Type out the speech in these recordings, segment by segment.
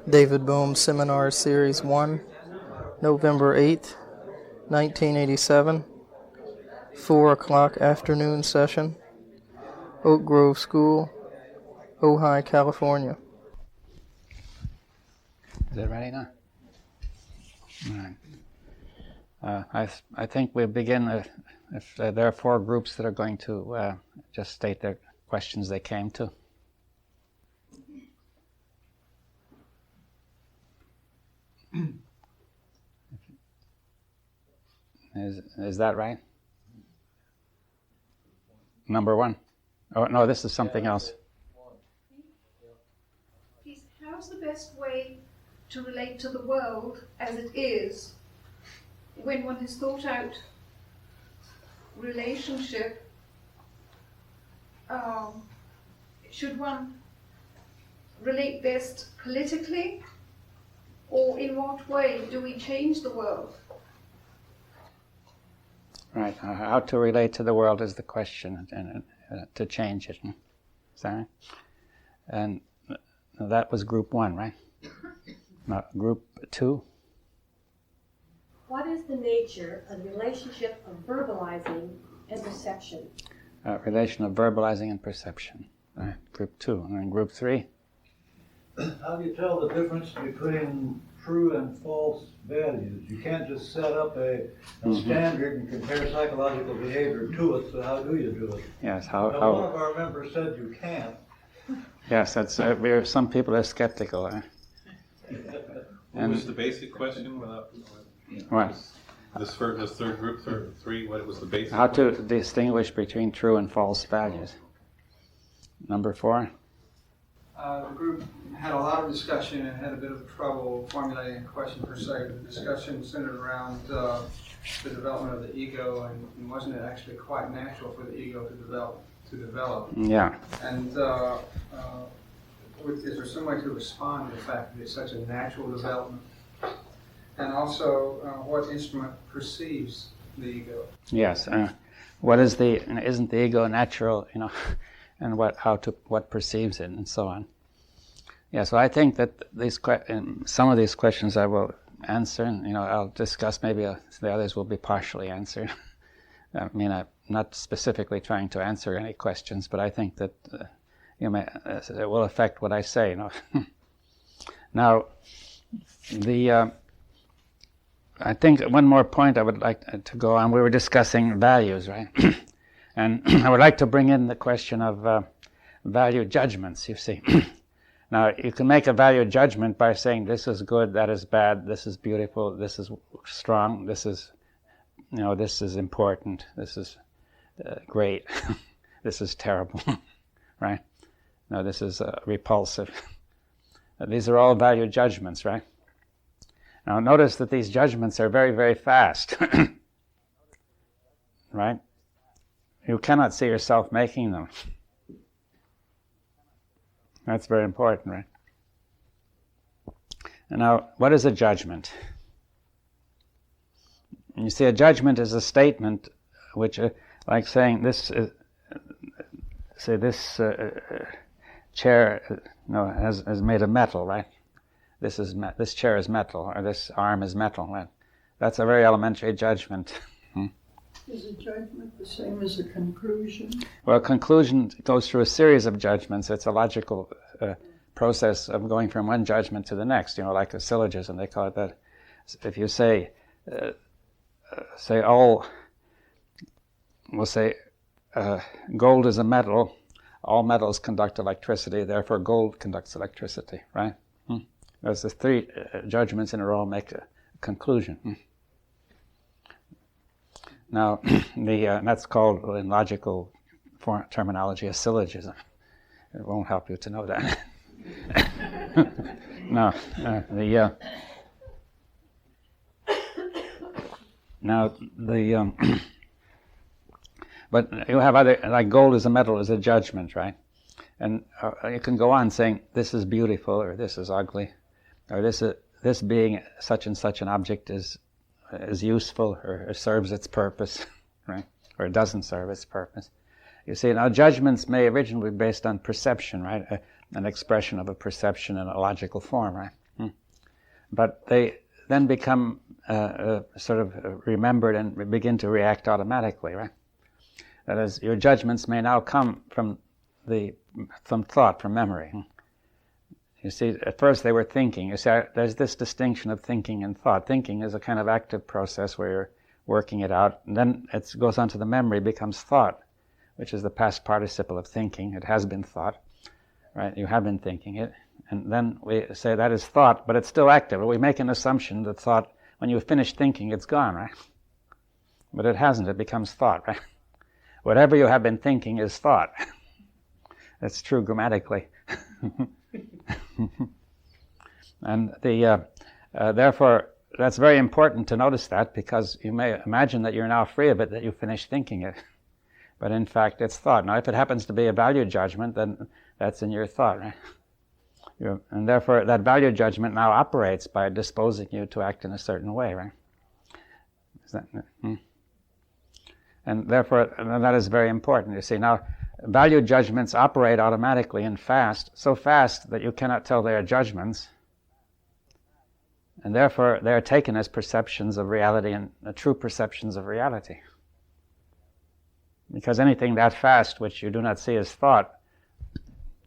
David Bohm Seminar Series 1, November 8th, 1987, 4 o'clock afternoon session, Oak Grove School, Ojai, California. Is it ready now? All right. I think we'll begin if there are 4 groups that are going to just state their questions they came to. Is that right? Number 1. Oh, no, this is something else. How's the best way to relate to the world as it is when one has thought out relationship? Should one relate best politically, or in what way do we change the world? Right. How to relate to the world is the question, and to change it. Is that right? And that was group 1, right? Group 2? What is the nature of the relationship of verbalizing and perception? Relation of verbalizing and perception. Right. Group 2. And then group 3? How do you tell the difference between true and false values? You can't just set up a standard and compare psychological behavior to it, so how do you do it? Yes, Now, one of our members said you can't. Yes, that's some people are skeptical. What was the basic question? What? This third group, third 3, what was the basic How to question? distinguish between true and false values. Number 4? The group had a lot of discussion and had a bit of trouble formulating a question per se. The discussion centered around the development of the ego, and wasn't it actually quite natural for the ego to develop? Yeah. And is there some way to respond to the fact that it's such a natural development? And also, what instrument perceives the ego? Yes. Isn't the ego natural, and what perceives it, and so on. Yeah, so I think that some of these questions I will answer, and I'll discuss. Maybe the others will be partially answered. I mean, I'm not specifically trying to answer any questions, but I think that it will affect what I say. Now, I think one more point I would like to go on. We were discussing values, right? And I would like to bring in the question of value judgments, you see. Now, you can make a value judgment by saying this is good, that is bad, this is beautiful, this is strong, this is important, this is great, this is terrible, right? No, this is repulsive. These are all value judgments, right? Now, notice that these judgments are very, very fast, right? You cannot see yourself making them. That's very important, right? And now, what is a judgment? You see, a judgment is a statement which, like saying this chair, is made of metal, right? This chair is metal, or this arm is metal, right? That's a very elementary judgment. Is a judgment the same as a conclusion? Well, conclusion goes through a series of judgments. It's a logical process of going from one judgment to the next, like a syllogism, they call it that. If you say gold is a metal, all metals conduct electricity, therefore gold conducts electricity, right? There's the 3 judgments in a row make a conclusion. Now, that's called, in logical terminology, a syllogism. It won't help you to know that. No, but you have other, like gold is a metal, is a judgment, right? And you can go on saying this is beautiful, or this is ugly, or this being such and such an object is useful, or serves its purpose, right? Or it doesn't serve its purpose. You see, now judgments may originally be based on perception, right? An expression of a perception in a logical form, right? But they then become sort of remembered and begin to react automatically, right? That is, your judgments may now come from thought, from memory. You see, at first they were thinking. You see, there's this distinction of thinking and thought. Thinking is a kind of active process where you're working it out, and then it goes on to the memory, becomes thought, which is the past participle of thinking. It has been thought, right? You have been thinking it. And then we say that is thought, but it's still active. We make an assumption that thought, when you finish thinking, it's gone, right? But it hasn't. It becomes thought, right? Whatever you have been thinking is thought. That's true grammatically. And therefore, that's very important to notice that, because you may imagine that you're now free of it, that you finished thinking it. But in fact, it's thought. Now, if it happens to be a value judgment, then that's in your thought, right? And therefore, that value judgment now operates by disposing you to act in a certain way, right? And therefore, that is very important. You see, now, value judgments operate automatically and fast, so fast that you cannot tell they are judgments. And therefore, they are taken as perceptions of reality and true perceptions of reality. Because anything that fast which you do not see as thought,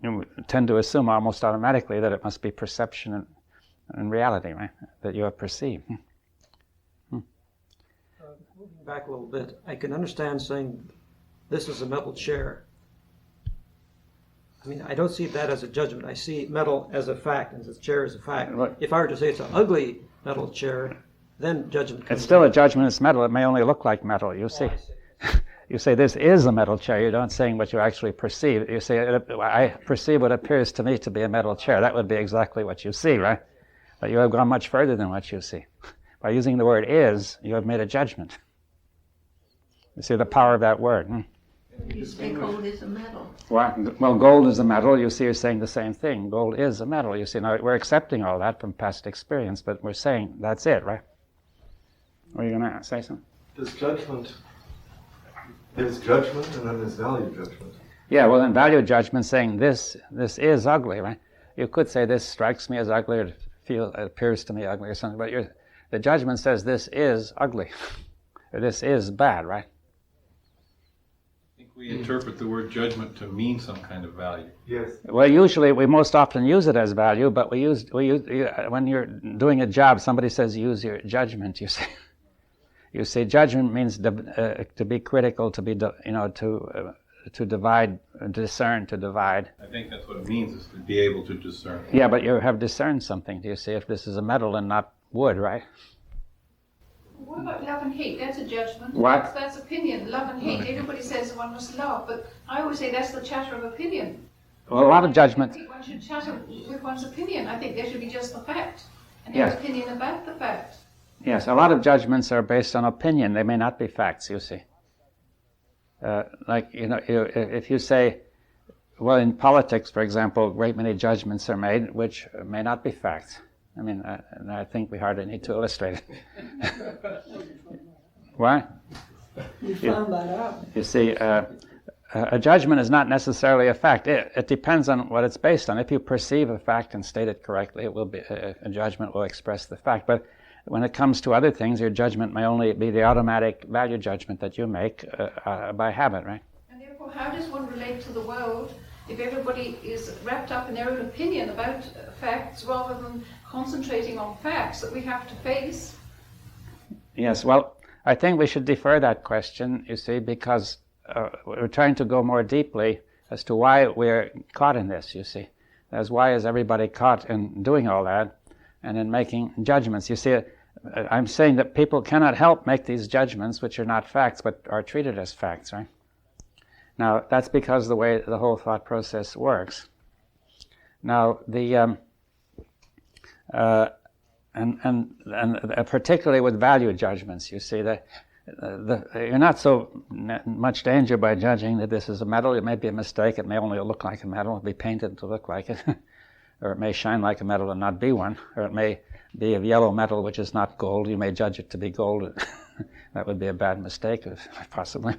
you tend to assume almost automatically that it must be perception and reality, right? That you have perceived. Moving back a little bit, I can understand saying this is a metal chair. I mean, I don't see that as a judgment. I see metal as a fact, and the chair as a fact. If I were to say it's an ugly metal chair, then judgment comes It's still in. a judgment. It's metal. It may only look like metal. You see. You say, this is a metal chair. You're not saying what you actually perceive. You say, I perceive what appears to me to be a metal chair. That would be exactly what you see, right? But you have gone much further than what you see. By using the word is, you have made a judgment. You see the power of that word. You say gold is a metal. Well, gold is a metal. You see, you're saying the same thing. Gold is a metal. You see, now we're accepting all that from past experience, but we're saying that's it, right? Are you going to say something? There's judgment and then there's value judgment. Yeah, well, in value judgment, saying this is ugly, right? You could say this strikes me as ugly, or it appears to me ugly, or something. But the judgment says this is ugly, or this is bad, right? I think we interpret the word judgment to mean some kind of value. Yes. Well, usually we most often use it as value, but we use when you're doing a job, somebody says use your judgment. You say judgment means to be critical, to be to divide, discern, to divide. I think that's what it means, is to be able to discern. Yeah, but you have discerned something. Do you see if this is a metal and not wood, right? What about love and hate? That's a judgment. What? That's opinion. Love and hate. Everybody says one must love, but I always say that's the chatter of opinion. Well, a lot of judgment. I think one should chatter with one's opinion. I think there should be just the fact, and Yes. have opinion about the fact. Yes, a lot of judgments are based on opinion. They may not be facts, you see. If you say, well, in politics, for example, a great many judgments are made which may not be facts. I mean, I think we hardly need to illustrate it. Why? You found that out. You see, a judgment is not necessarily a fact. It depends on what it's based on. If you perceive a fact and state it correctly, it will be a judgment will express the fact. But when it comes to other things, your judgment may only be the automatic value judgment that you make by habit, right? And therefore, how does one relate to the world if everybody is wrapped up in their own opinion about facts rather than concentrating on facts that we have to face? Yes, well, I think we should defer that question, you see, because we're trying to go more deeply as to why we're caught in this, you see. As why is everybody caught in doing all that and in making judgments? You see, I'm saying that people cannot help make these judgments, which are not facts, but are treated as facts, right? Now, that's because of the way the whole thought process works. Now, particularly with value judgments, you see, you're not so much danger by judging that this is a metal. It may be a mistake. It may only look like a metal. It'll be painted to look like it. Or it may shine like a metal and not be one. Or it may be of yellow metal, which is not gold. You may judge it to be gold. That would be a bad mistake, possibly.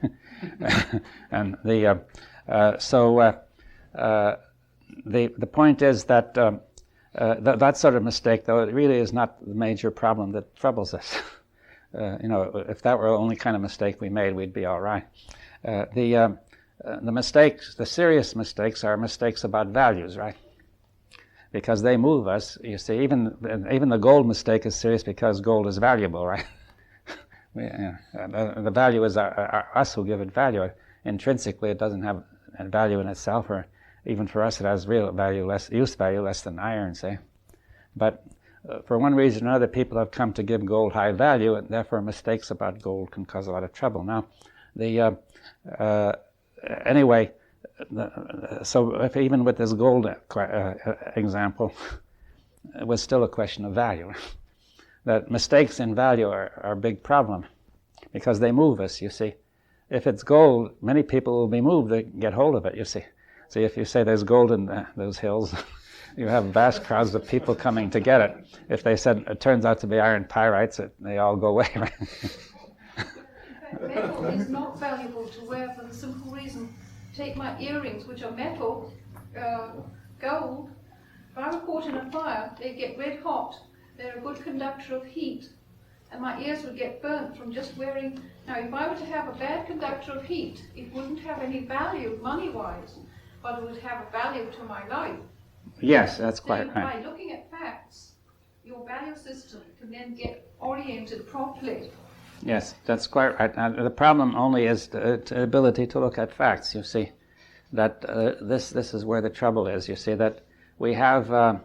And the point is that That sort of mistake, though, it really is not the major problem that troubles us. If that were the only kind of mistake we made, we'd be all right. The mistakes, the serious mistakes, are mistakes about values, right? Because they move us. You see, even the gold mistake is serious because gold is valuable, right? The value is us who give it value. Intrinsically, it doesn't have a value in itself, or even for us, it has real value, use value less than iron, say. But for one reason or another, people have come to give gold high value, and therefore mistakes about gold can cause a lot of trouble. Now, anyway, so if even with this gold example, it was still a question of value. That mistakes in value are a big problem because they move us, you see. If it's gold, many people will be moved to get hold of it, you see. See, if you say there's gold in those hills, you have vast crowds of people coming to get it. If they said it turns out to be iron pyrites, they all go away, right? Metal is not valuable to wear for the simple reason. Take my earrings, which are metal, gold. If I were caught in a fire, they get red hot. They're a good conductor of heat. And my ears would get burnt from just wearing... Now, if I were to have a bad conductor of heat, it wouldn't have any value money-wise, but it would have a value to my life. Yes, that's quite then right. By looking at facts, your value system can then get oriented properly. Yes, that's quite right. And the problem only is the ability to look at facts, you see. That this is where the trouble is, you see, that we have...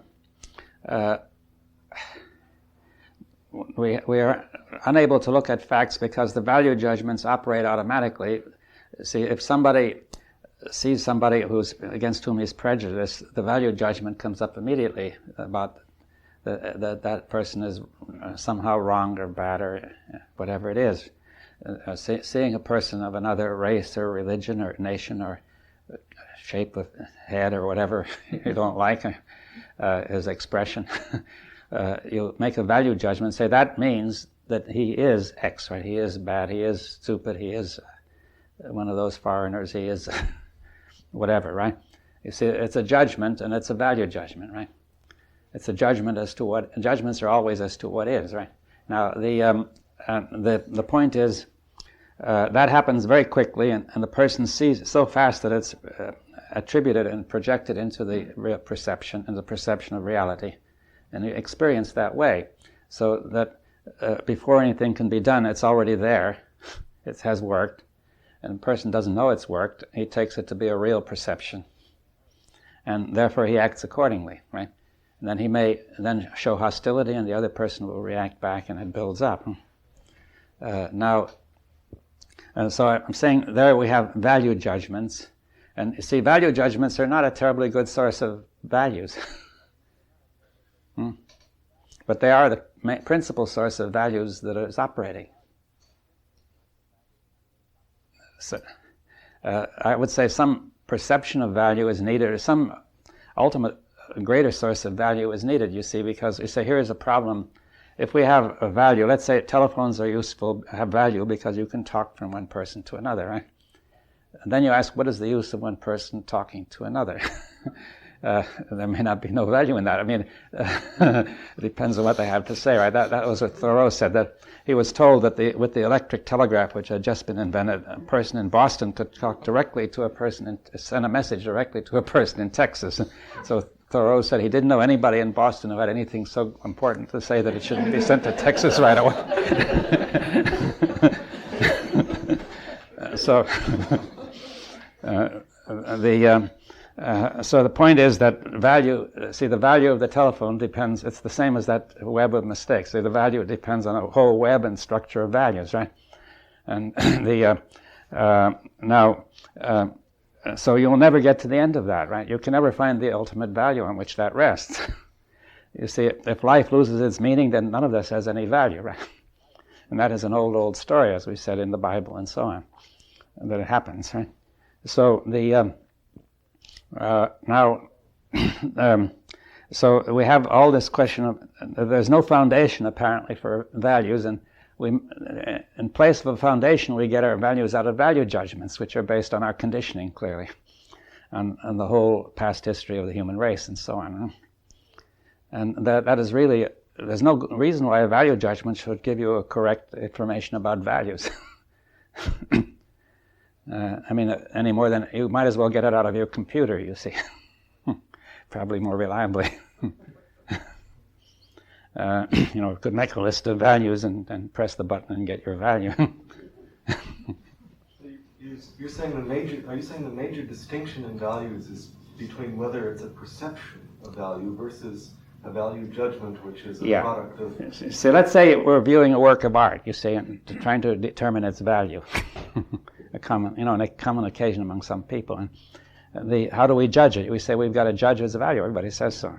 We are unable to look at facts because the value judgments operate automatically. See, if somebody sees somebody against whom he's prejudiced, the value judgment comes up immediately about that person is somehow wrong or bad or whatever it is. Seeing a person of another race or religion or nation or shape of head or whatever you don't like, his expression, you make a value judgment, say that means that he is X, right? He is bad, he is stupid, he is one of those foreigners, he is whatever, right? You see, it's a judgment and it's a value judgment, right? It's a judgment as to what, judgments are always as to what is, right? Now, the point is, that happens very quickly and the person sees it so fast that it's attributed and projected into the real perception and the perception of reality. And you experience that way, so that before anything can be done, it's already there, it has worked, and the person doesn't know it's worked, he takes it to be a real perception, and therefore he acts accordingly, right? And then he may then show hostility, and the other person will react back, and it builds up. So I'm saying there we have value judgments, and you see, value judgments are not a terribly good source of values. But they are the principal source of values that is operating. So, I would say some perception of value is needed, or some ultimate greater source of value is needed, you see, because you say, here's a problem. If we have a value, let's say telephones are useful, have value because you can talk from one person to another, right? And then you ask, what is the use of one person talking to another? There may not be no value in that. I mean, it depends on what they have to say, right? That was what Thoreau said, that he was told that with the electric telegraph, which had just been invented, a person in Boston could talk directly to a person, send a message directly to a person in Texas. So Thoreau said he didn't know anybody in Boston who had anything so important to say that it shouldn't be sent to Texas right away. So the point is that the value of the telephone depends, it's the same as that web of mistakes. The value depends on a whole web and structure of values, right? And so you'll never get to the end of that, right? You can never find the ultimate value on which that rests. You see, if life loses its meaning, then none of this has any value, right? And that is an old story, as we said in the Bible and so on, that it happens, right? So so we have all this question of, there's no foundation apparently for values, and in place of a foundation we get our values out of value judgments, which are based on our conditioning, clearly, on the whole past history of the human race and so on. And that is really, there's no reason why a value judgment should give you a correct information about values. I mean, any more than, you might as well get it out of your computer, you see. Probably more reliably. You could make a list of values and press the button and get your value. You're saying are you saying the major distinction in values is between whether it's a perception of value versus a value judgment, which is a product of... So let's say we're viewing a work of art, you see, and trying to determine its value. a common occasion among some people. And how do we judge it? We say we've got to judge its value. Everybody says so.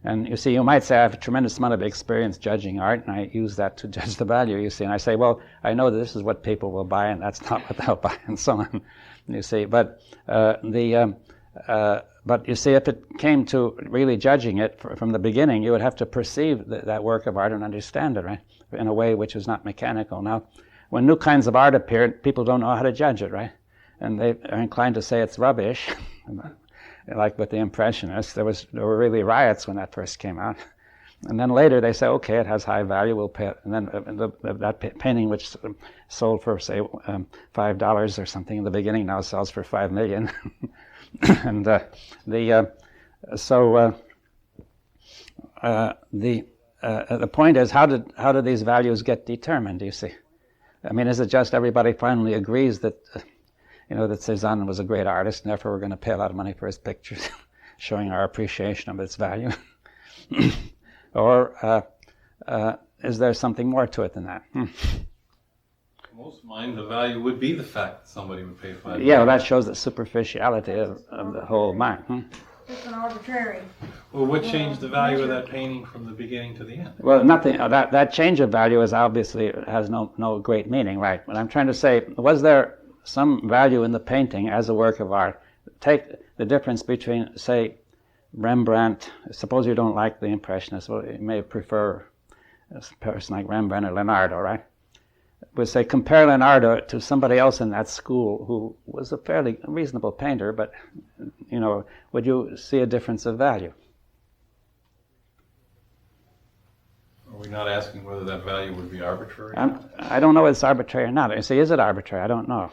And you see, you might say I have a tremendous amount of experience judging art, and I use that to judge the value, you see. And I say, well, I know that this is what people will buy, and that's not what they'll buy, and so on. You see, but you see, if it came to really judging it from the beginning, you would have to perceive that work of art and understand it, right, in a way which is not mechanical. Now, when new kinds of art appear, people don't know how to judge it, right? And they are inclined to say it's rubbish. Like with the Impressionists, there were really riots when that first came out. And then later they say, okay, it has high value, we'll pay it. And then that painting, which sold for, say, $5 or something in the beginning, now sells for $5 million. And the point is, how do these values get determined? Do you see? I mean, is it just everybody finally agrees that that Cézanne was a great artist, and therefore we're going to pay a lot of money for his pictures, showing our appreciation of its value? Or is there something more to it than that? Most mind, the value would be the fact that somebody would pay $5. Yeah, well, that shows the superficiality of the whole mind. It's an arbitrary. Well, what changed the value of that painting from the beginning to the end? Well, nothing. That change of value is obviously has no great meaning, right? But I'm trying to say, was there some value in the painting as a work of art? Take the difference between, say, Rembrandt. Suppose you don't like the Impressionists. Well, you may prefer a person like Rembrandt or Leonardo, right? But say, compare Leonardo to somebody else in that school who was a fairly reasonable painter, but, would you see a difference of value? Are we not asking whether that value would be arbitrary? I don't know if it's arbitrary or not. I say, is it arbitrary? I don't know.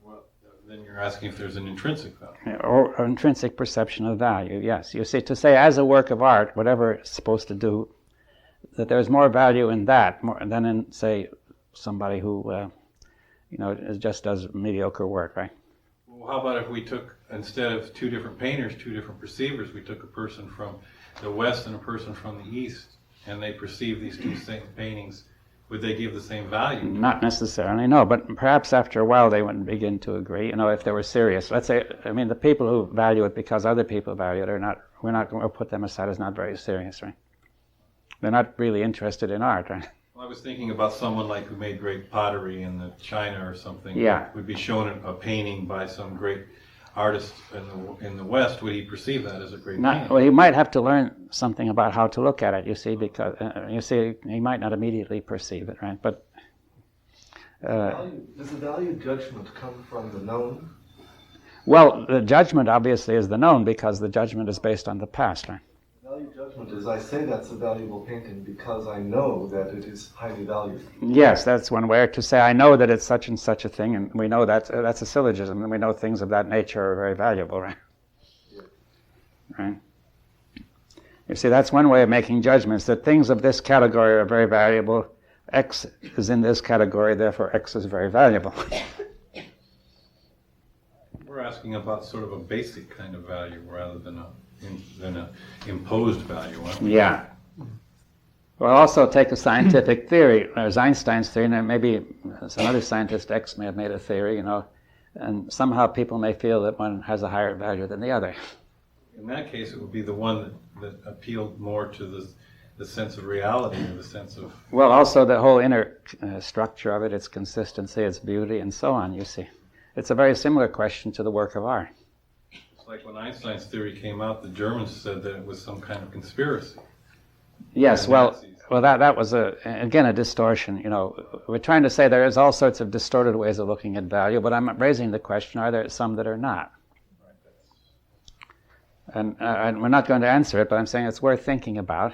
Well, then you're asking if there's an intrinsic value. Or intrinsic perception of value, yes. You see, to say as a work of art, whatever it's supposed to do, that there's more value in that than in, say, somebody who, just does mediocre work, right? Well, how about if we took, instead of two different painters, two different perceivers, we took a person from the West and a person from the East, and they perceive these two same paintings, would they give the same value? Not necessarily, no, but perhaps after a while they would begin to agree, if they were serious. Let's say, the people who value it because other people value it we're not going to put them aside as not very serious, right? They're not really interested in art, right? Well, I was thinking about someone like who made great pottery in China or something. Yeah. Would be shown a painting by some great artist in the West. Would he perceive that as a great painting? Well, he might have to learn something about how to look at it, you see, because he might not immediately perceive it, right? But does the value judgment come from the known? Well, the judgment obviously is the known because the judgment is based on the past, right? Value judgment is, I say that's a valuable painting because I know that it is highly valued. Yes, that's one way to say I know that it's such and such a thing, and we know that's a syllogism, and we know things of that nature are very valuable, right? Yeah. Right. You see, that's one way of making judgments, that things of this category are very valuable. X is in this category, therefore X is very valuable. We're asking about sort of a basic kind of value rather than a imposed value, aren't we? Yeah. Well, also take a scientific theory. There's Einstein's theory, and maybe some other scientist X may have made a theory, and somehow people may feel that one has a higher value than the other. In that case, it would be the one that appealed more to the sense of reality, or the sense of... Well, also the whole inner structure of it, its consistency, its beauty, and so on, you see. It's a very similar question to the work of art. It's like when Einstein's theory came out, the Germans said that it was some kind of conspiracy. Yes, well, that was again a distortion. We're trying to say there is all sorts of distorted ways of looking at value, but I'm raising the question: are there some that are not? And we're not going to answer it, but I'm saying it's worth thinking about.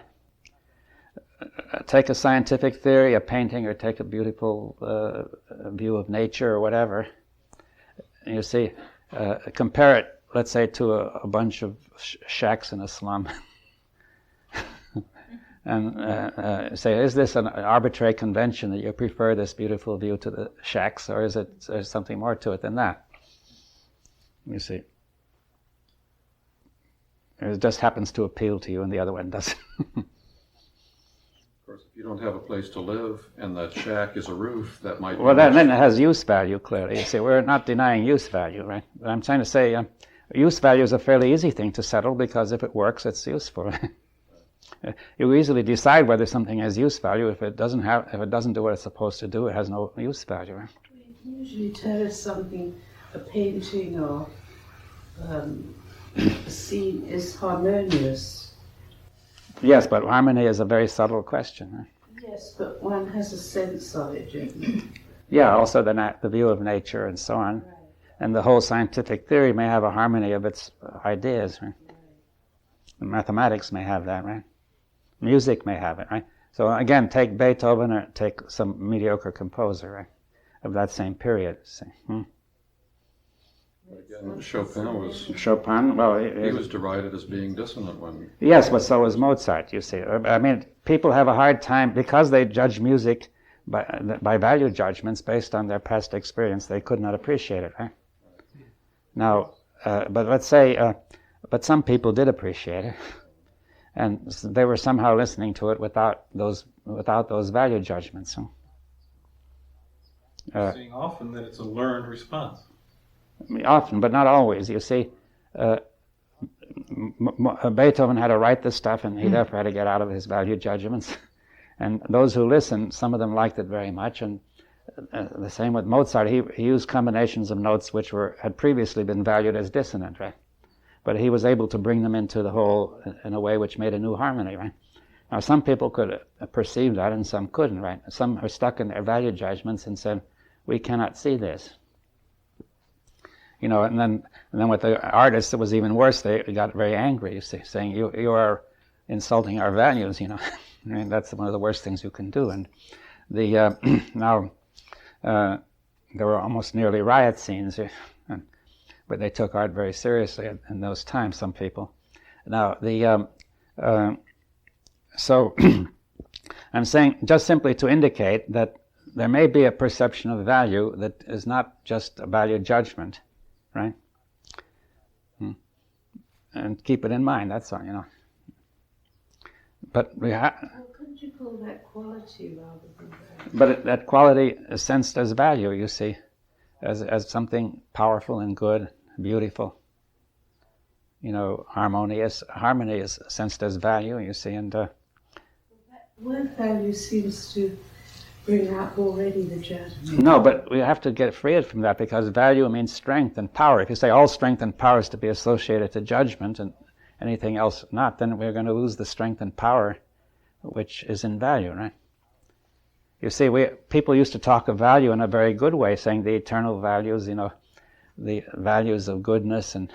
Take a scientific theory, a painting, or take a beautiful view of nature or whatever. And you see, compare it, let's say, to a bunch of shacks in a slum. And say, is this an arbitrary convention that you prefer this beautiful view to the shacks, or is there something more to it than that? You see. It just happens to appeal to you and the other one doesn't. Of course, if you don't have a place to live and that shack is a roof, that might be... Well, then it has use value, clearly. You see, we're not denying use value, right? But I'm trying to say use value is a fairly easy thing to settle because if it works, it's useful. You easily decide whether something has use value. If it doesn't do what it's supposed to do, it has no use value. Right? You can usually tell us something, a painting or a scene is harmonious. Yes, but harmony is a very subtle question. Right? Yes, but one has a sense of it, don't you? Yeah, also the view of nature and so on. Right. And the whole scientific theory may have a harmony of its ideas. Right? Right. Mathematics may have that, right? Music may have it, right? So again, take Beethoven or take some mediocre composer, right, of that same period. Again, Chopin, well, he was derided as being dissonant when... Yes, but so was Mozart, you see. I mean, people have a hard time, because they judge music by value judgments based on their past experience, they could not appreciate it, right? Now, but let's say, but some people did appreciate it. And they were somehow listening to it without those value judgments. Seeing often that it's a learned response. Often, but not always. You see, Beethoven had to write this stuff, and he therefore had to get out of his value judgments. And those who listened, some of them liked it very much. And the same with Mozart. He used combinations of notes which had previously been valued as dissonant, right? But he was able to bring them into the whole in a way which made a new harmony, right? Now, some people could perceive that and some couldn't, right? Some are stuck in their value judgments and said, we cannot see this. You know, and then with the artists, it was even worse. They got very angry, you see, saying, you are insulting our values, you know. I mean, that's one of the worst things you can do. And now, there were almost nearly riot scenes, but they took art very seriously in those times, some people. Now, so I'm saying just simply to indicate that there may be a perception of value that is not just a value judgment, right? And keep it in mind, that's all, you know. But Well, couldn't you call that quality rather than value? But that quality is sensed as value, you see. As something powerful and good, beautiful, you know, harmonious. Harmony is sensed as value, you see, and... That word value seems to bring out already the judgment. No, but we have to get freed from that, because value means strength and power. If you say all strength and power is to be associated to judgment and anything else not, then we're going to lose the strength and power which is in value, right? You see, people used to talk of value in a very good way, saying the eternal values, you know, the values of goodness and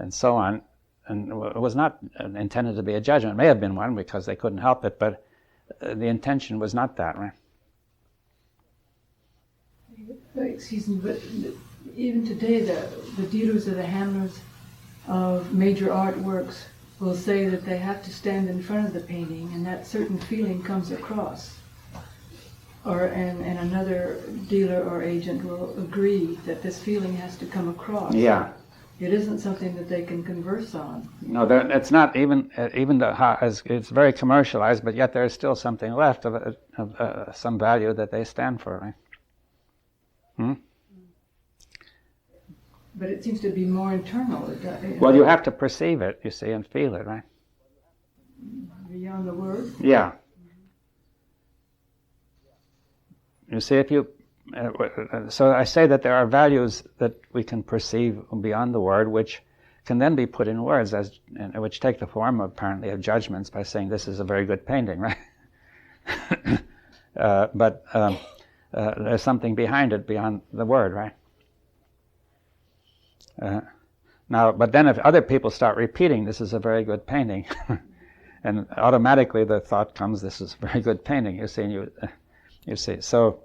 so on. And it was not intended to be a judgment. It may have been one because they couldn't help it, but the intention was not that, right? Excuse me, but even today, the dealers or the handlers of major artworks will say that they have to stand in front of the painting and that certain feeling comes across. And another dealer or agent will agree that this feeling has to come across. Yeah. It isn't something that they can converse on. No, it's not even it's very commercialized, but yet there is still something left of some value that they stand for, right? But it seems to be more internal. Well, you have to perceive it, you see, and feel it, right? Beyond the word? Yeah. You see, if you... so I say that there are values that we can perceive beyond the word, which can then be put in words, which take the form, apparently, of judgments by saying this is a very good painting, right? But there's something behind it, beyond the word, right? Now, but then if other people start repeating, this is a very good painting, and automatically the thought comes, this is a very good painting. You see. So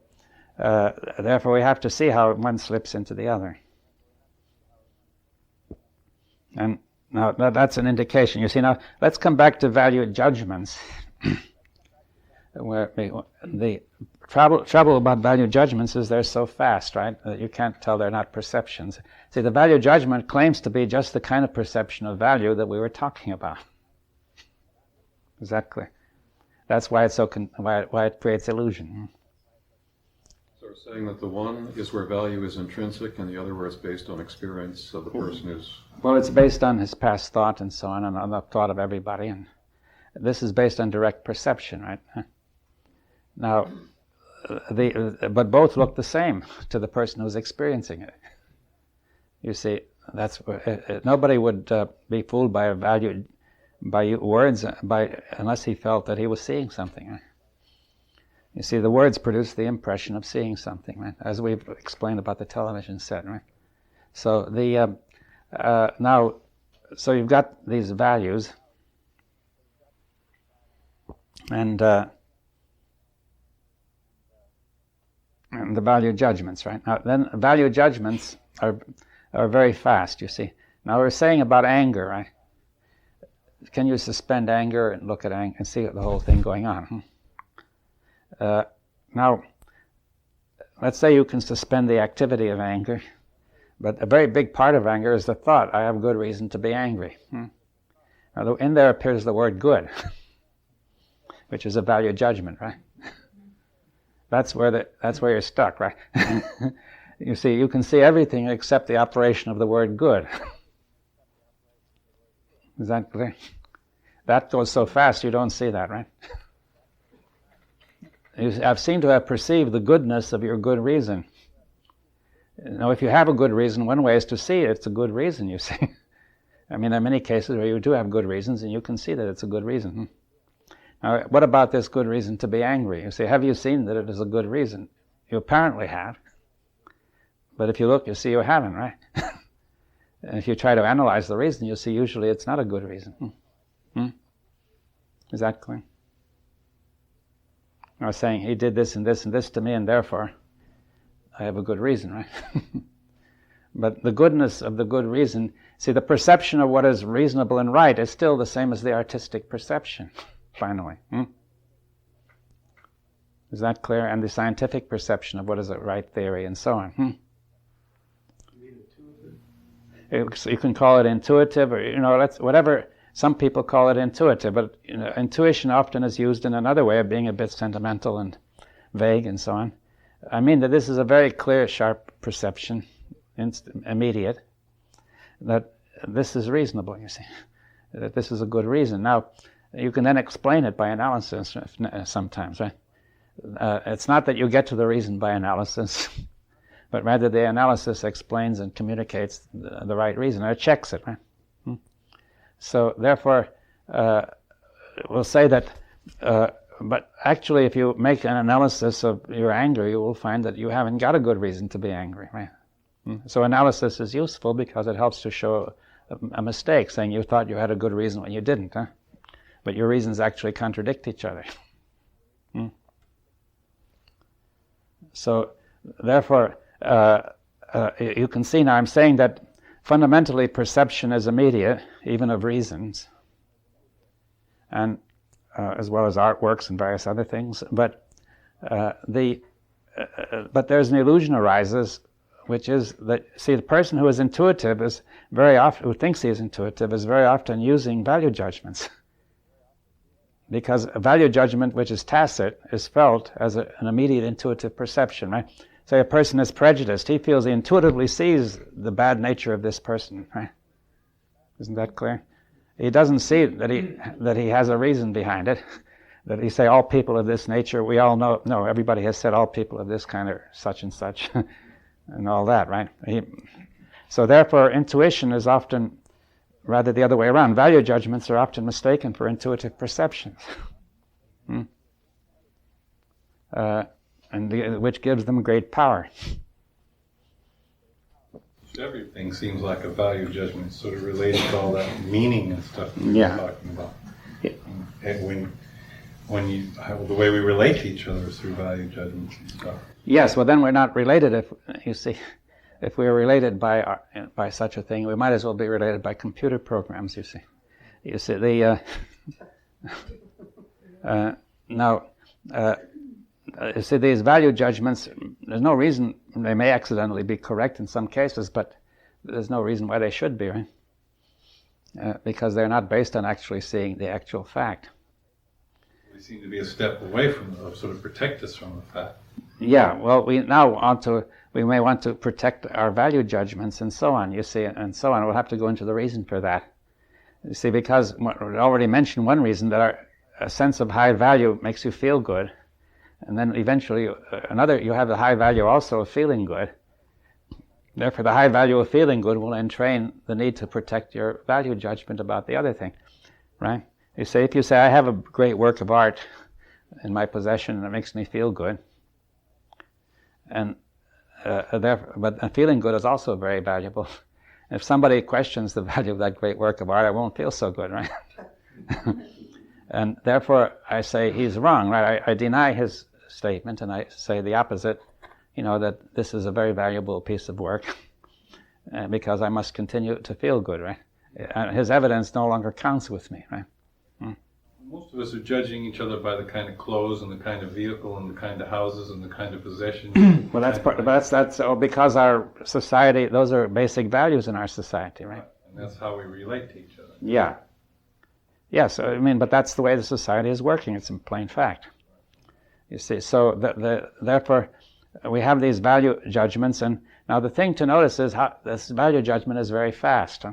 therefore, we have to see how one slips into the other. And now that's an indication. You see, now let's come back to value judgments. Where the trouble about value judgments is they're so fast, right? That you can't tell they're not perceptions. See, the value judgment claims to be just the kind of perception of value that we were talking about. Exactly. That's why it's so why it creates illusion. So we're saying that the one is where value is intrinsic, and the other where it's based on experience of the person who's. Well, it's based on his past thought and so on, and on the thought of everybody, and this is based on direct perception, right? Now, but both look the same to the person who's experiencing it. You see, that's nobody would be fooled by a value, by words, unless he felt that he was seeing something. Right? You see, the words produce the impression of seeing something, right? As we've explained about the television set, right? So now, so you've got these values, and the value judgments, right? Now, then value judgments are very fast, you see. Now we're saying about anger, right? Can you suspend anger and look at anger and see the whole thing going on? Now, let's say you can suspend the activity of anger, but a very big part of anger is the thought, I have good reason to be angry. Now, in there appears the word good, which is a value judgment, right? That's where you're stuck, right? You see, you can see everything except the operation of the word good. Is that clear? That goes so fast you don't see that, right? I've seemed to have perceived the goodness of your good reason. Now, if you have a good reason, one way is to see it's a good reason, you see. I mean, there are many cases where you do have good reasons and you can see that it's a good reason. Now, what about this good reason to be angry? You say, have you seen that it is a good reason? You apparently have. But if you look, you see you haven't, right? And if you try to analyze the reason, you'll see usually it's not a good reason. Is that clear? I was saying, he did this and this and this to me, and therefore I have a good reason, right? But the goodness of the good reason, see, the perception of what is reasonable and right is still the same as the artistic perception. Finally. Is that clear? And the scientific perception of what is a right theory and so on. You can call it intuitive, or that's whatever. Some people call it intuitive, but intuition often is used in another way of being a bit sentimental and vague and so on. I mean that this is a very clear, sharp perception, immediate, that this is reasonable, you see, that this is a good reason. Now, you can then explain it by analysis sometimes, right? It's not that you get to the reason by analysis, but rather the analysis explains and communicates the right reason, or checks it, right? So therefore, we'll say that, but actually if you make an analysis of your anger, you will find that you haven't got a good reason to be angry, right? So analysis is useful because it helps to show a mistake, saying you thought you had a good reason when you didn't, huh? But your reasons actually contradict each other. So therefore, you can see now I'm saying that fundamentally perception is immediate, even of reasons, and as well as artworks and various other things. But but there's an illusion arises, which is that, see, the person who is intuitive is very often, who thinks he is intuitive, is very often using value judgments. Because a value judgment which is tacit is felt as an immediate intuitive perception, right? Say a person is prejudiced, he feels he intuitively sees the bad nature of this person, right? Isn't that clear? He doesn't see that he has a reason behind it. That he say all people of this nature, we all know, no, everybody has said all people of this kind are such and such, and all that, right? So therefore intuition is often rather the other way around. Value judgments are often mistaken for intuitive perceptions, So which gives them great power. Everything seems like a value judgment, sort of related to all that meaning and stuff that we were talking about. And the way we relate to each other is through value judgments and stuff. Yes, well then we're not related. If we are related by such a thing, we might as well be related by computer programs. You see you see these value judgments. There's no reason they may accidentally be correct in some cases, but there's no reason why they should be, right? Because they're not based on actually seeing the actual fact. We seem to be a step away from sort of protect us from the fact. Yeah, well, we may want to protect our value judgments and so on, you see, and so on. We'll have to go into the reason for that. You see, because we already mentioned one reason, that a sense of high value makes you feel good, and then eventually you have the high value also of feeling good. Therefore, the high value of feeling good will entrain the need to protect your value judgment about the other thing, right? If you say, I have a great work of art in my possession and it makes me feel good, and but feeling good is also very valuable. If somebody questions the value of that great work of art, I won't feel so good, right? And therefore, I say he's wrong, right? I deny his statement, and I say the opposite, that this is a very valuable piece of work, because I must continue to feel good, right? His evidence no longer counts with me, right? Most of us are judging each other by the kind of clothes and the kind of vehicle and the kind of houses and the kind of possessions. Well, that's because our society, those are basic values in our society, right? And that's how we relate to each other. Yeah. Yes, but that's the way the society is working. It's a plain fact. You see, so therefore, we have these value judgments, and now the thing to notice is how this value judgment is very fast. Huh?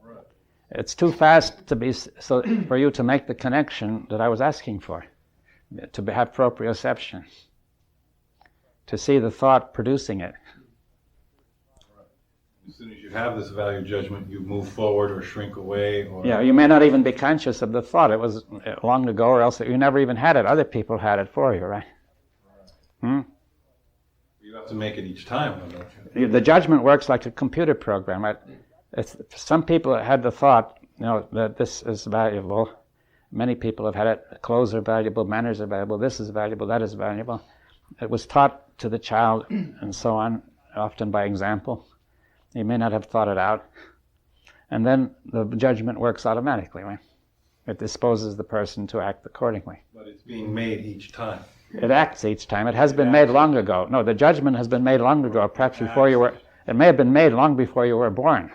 Right. It's too fast for you to make the connection that I was asking for, to have proprioception, to see the thought producing it. As soon as you have this value judgment, you move forward or shrink away. Yeah, you may not even be conscious of the thought. It was long ago, or else you never even had it. Other people had it for you, right? You have to make it each time, don't you? The judgment works like a computer program, right? Some people had the thought, that this is valuable. Many people have had it. Clothes are valuable, manners are valuable, this is valuable, that is valuable. It was taught to the child, and so on, often by example. You may not have thought it out. And then the judgment works automatically, right? It disposes the person to act accordingly. But it's being made each time. It acts each time. It has been made long ago. No, the judgment has been made long ago, perhaps before you were... It may have been made long before you were born.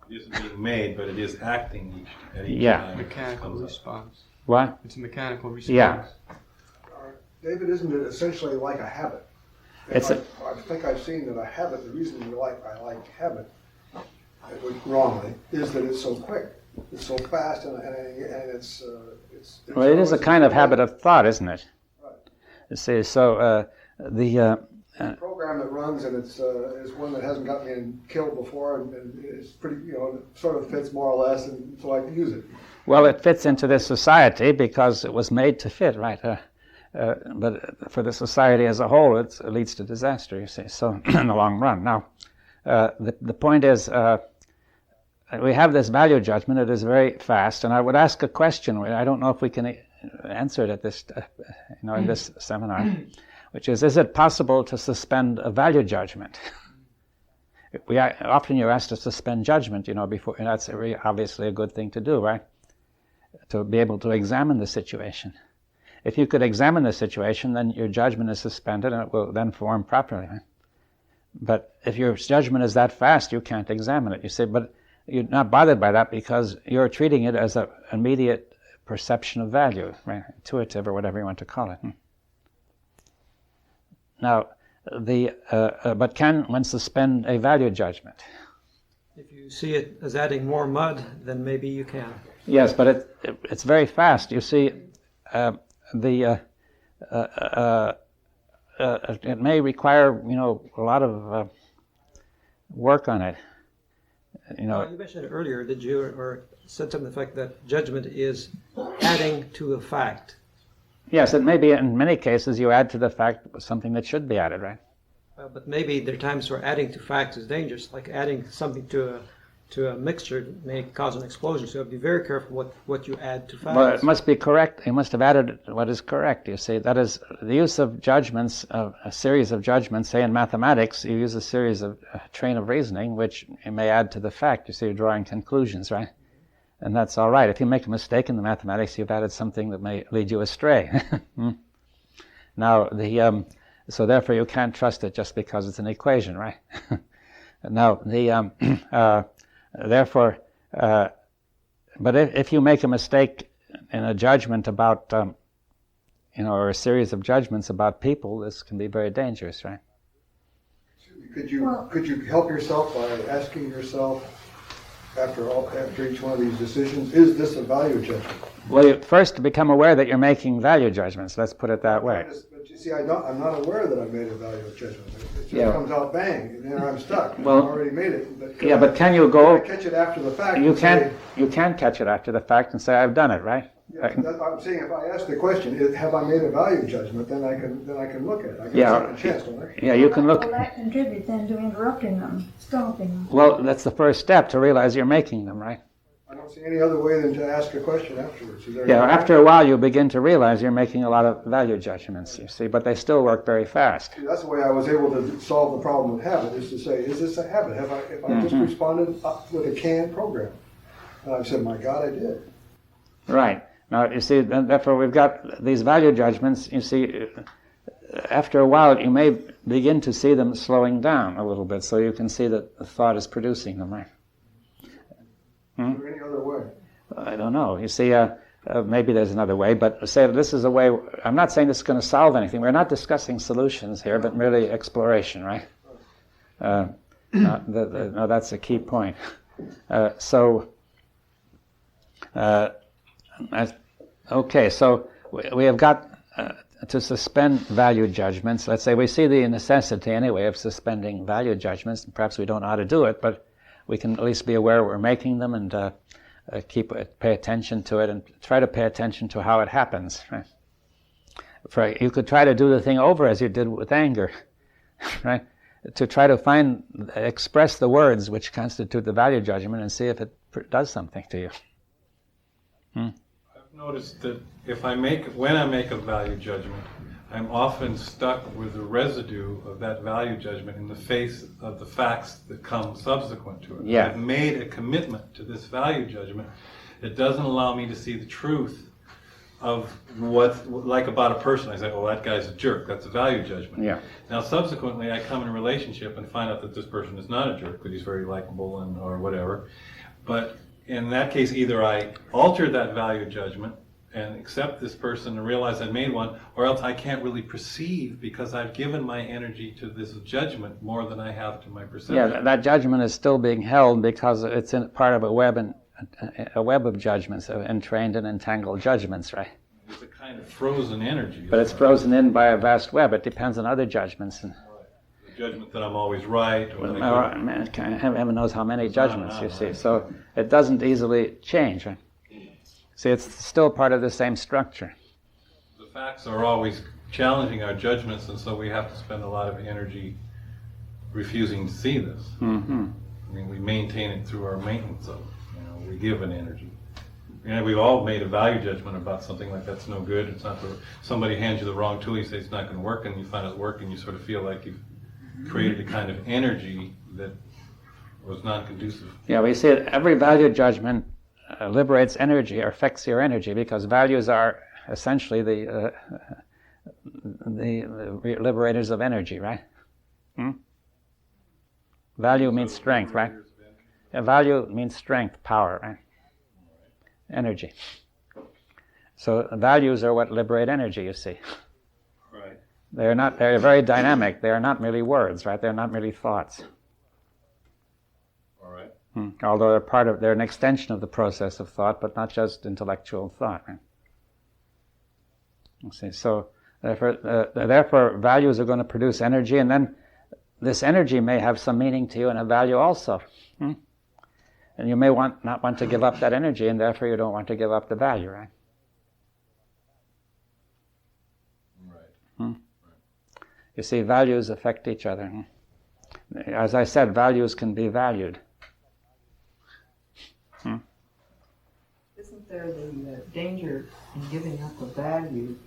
It isn't being made, but it is acting at each time. Mechanical response. What? It's a mechanical response. Yeah. David, isn't it essentially like a habit? I think I've seen that a habit, the reason I like habit, wrongly, is that it's so quick. It's so fast, and it's well, it is a kind of habit of thought, isn't it? Right. You see, so the program that runs, and it's one that hasn't gotten me killed before, and it's pretty, sort of fits more or less, and so I can use it. Well, it fits into this society because it was made to fit, right? But for the society as a whole, it leads to disaster, you see, so in the long run. Now, the point is, we have this value judgment. It is very fast, and I would ask a question. I don't know if we can answer it at this, in this seminar, which is it possible to suspend a value judgment? Often you're asked to suspend judgment, before, and that's obviously a good thing to do, right? To be able to examine the situation. If you could examine the situation, then your judgment is suspended and it will then form properly. Right? But if your judgment is that fast, you can't examine it. You say, but you're not bothered by that because you're treating it as an immediate perception of value, right? Intuitive or whatever you want to call it. Now, but can one suspend a value judgment? If you see it as adding more mud, then maybe you can. Yes, but it's very fast. You see, it may require a lot of work on it. You mentioned earlier that you or said something to the fact that judgment is adding to a fact. Yes, it may be in many cases you add to the fact something that should be added, right? But maybe there are times where adding to facts is dangerous, like adding something to a mixture may cause an explosion. So be very careful what you add to facts. Well, it must be correct. You must have added what is correct, you see. That is, the use of judgments, a series of judgments, say in mathematics, you use a train of reasoning, which you may add to the fact. You see, you're drawing conclusions, right? And that's all right. If you make a mistake in the mathematics, you've added something that may lead you astray. Now, so therefore you can't trust it just because it's an equation, right? Now, therefore, but if you make a mistake in a judgment about, or a series of judgments about people, this can be very dangerous, right? Could you help yourself by asking yourself after each one of these decisions, is this a value judgment? Well, you first become aware that you're making value judgments. Let's put it that way. But you see, I'm not aware that I've made a value judgment. It just comes out bang, and then I'm stuck. Well, I've already made it. But can you go? Can I catch it after the fact? You can catch it after the fact and say, "I've done it," right? Yeah, I'm saying if I ask the question, have I made a value judgment? Then I can look at it. I get a second chance, don't I? Yeah, you can look. Will that contribute then to interrupting them, stopping them? Well, that's the first step to realize you're making them, right? I don't see any other way than to ask a question afterwards. After a while you begin to realize you're making a lot of value judgments, you see, but they still work very fast. See, that's the way I was able to solve the problem with habit, is to say, is this a habit? If I just responded with a canned program? And I've said, my God, I did. Right. Now, you see, therefore we've got these value judgments, you see, after a while you may begin to see them slowing down a little bit, so you can see that the thought is producing them, right? Is there any other way? I don't know. You see, maybe there's another way, but say this is a way. I'm not saying this is going to solve anything. We're not discussing solutions here, but merely exploration, right? No, that's a key point. Okay, so we have got to suspend value judgments. Let's say we see the necessity anyway of suspending value judgments, and perhaps we don't know how to do it, but we can at least be aware we're making them and pay attention to it and try to pay attention to how it happens. Right? You could try to do the thing over as you did with anger, right? To try to express the words which constitute the value judgment and see if it does something to you. I've noticed that when I make a value judgment, I'm often stuck with the residue of that value judgment in the face of the facts that come subsequent to it. Yeah. I've made a commitment to this value judgment. It doesn't allow me to see the truth of like about a person. I say, oh, that guy's a jerk. That's a value judgment. Yeah. Now, subsequently, I come in a relationship and find out that this person is not a jerk, that he's very likable or whatever. But in that case, either I alter that value judgment and accept this person and realize I made one, or else I can't really perceive because I've given my energy to this judgment more than I have to my perception. Yeah, that judgment is still being held because it's part of a web of judgments, of entrained and entangled judgments, right? It's a kind of frozen energy. But it's frozen in by a vast web. It depends on other judgments. And the judgment that I'm always right. Heaven knows how many judgments, you see. So it doesn't easily change, right? See, it's still part of the same structure. The facts are always challenging our judgments, and so we have to spend a lot of energy refusing to see this. Mm-hmm. I mean, we maintain it through our maintenance of it. We give an energy. We've all made a value judgment about something like that's no good. It's not. Somebody hands you the wrong tool, you say it's not going to work, and you find it working. You sort of feel like you've created a kind of energy that was non-conducive. Yeah, we see that every value judgment liberates energy or affects your energy because values are essentially the liberators of energy, right? Value means strength, right? Value means strength, power, right? Energy. So values are what liberate energy, you see. Right. They're very dynamic. They are not merely words, right? They're not merely thoughts. All right. Although they're an extension of the process of thought, but not just intellectual thought, right? You see, so therefore values are going to produce energy, and then this energy may have some meaning to you and a value also. And you may not want to give up that energy, and therefore you don't want to give up the value, right? Right. You see, values affect each other. As I said, values can be valued. Isn't there the danger in giving up a value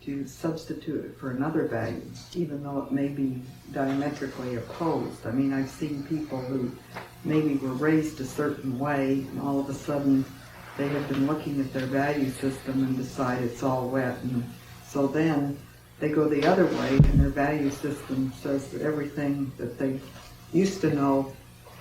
to substitute it for another value, even though it may be diametrically opposed? I mean, I've seen people who maybe were raised a certain way, and all of a sudden they have been looking at their value system and decide it's all wet, and so then they go the other way, and their value system says that everything that they used to know,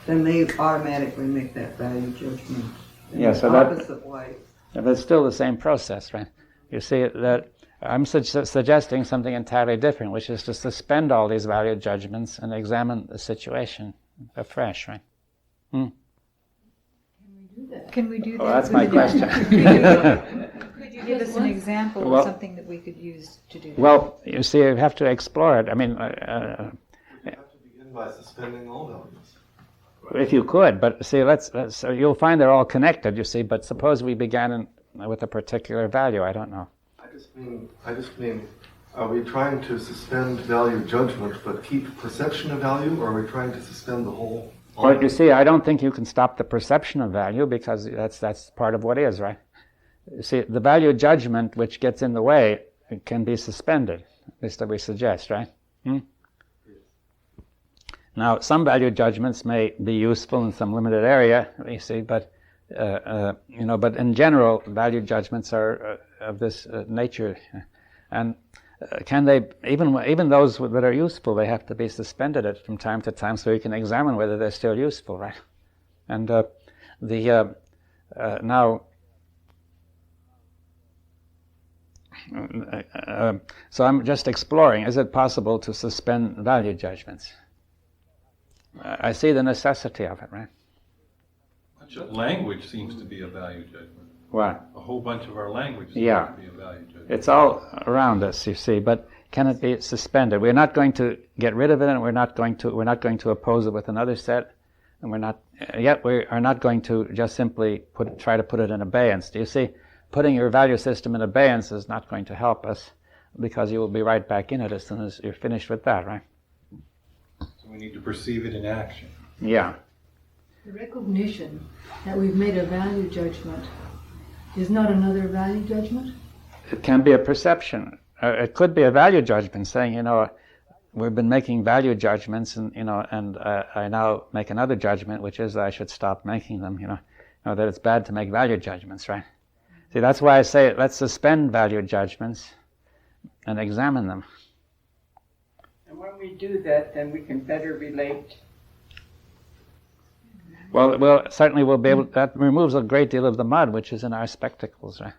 then they automatically make that value judgment in the opposite way. But it's still the same process, right? You see, that I'm suggesting something entirely different, which is to suspend all these value judgments and examine the situation afresh, right? Can we do that? Well, that's my question. Could you give us an example of something that we could use to do that? Well, you see, you have to explore it. I mean, You have to begin by suspending all values. if you could, but see, so you'll find they're all connected, you see, but suppose we began with a particular value, I don't know. I just mean, are we trying to suspend value judgment but keep perception of value, or are we trying to suspend the whole? Well, you see, I don't think you can stop the perception of value, because that's part of what is, right? You see, the value judgment which gets in the way can be suspended, at least that we suggest, right? Now, some value judgments may be useful in some limited area, you see, but but in general, value judgments are of this nature, and can they, even those that are useful, they have to be suspended from time to time so you can examine whether they're still useful, right? And so I'm just exploring, is it possible to suspend value judgments? I see the necessity of it, right? Much of language seems to be a value judgment. What? A whole bunch of our language seems to be a value judgment. It's all around us, you see, but can it be suspended? We're not going to get rid of it, and we're not going to oppose it with another set, and we are not going to just simply try to put it in abeyance. Do you see? Putting your value system in abeyance is not going to help us, because you will be right back in it as soon as you're finished with that, right? So we need to perceive it in action. Yeah. The recognition that we've made a value judgment is not another value judgment? It can be a perception. It could be a value judgment, saying, we've been making value judgments, and I now make another judgment, which is that I should stop making them. That it's bad to make value judgments, right? See, that's why I say let's suspend value judgments and examine them. And when we do that, then we can better relate. Well, certainly we'll be able. That removes a great deal of the mud which is in our spectacles, right?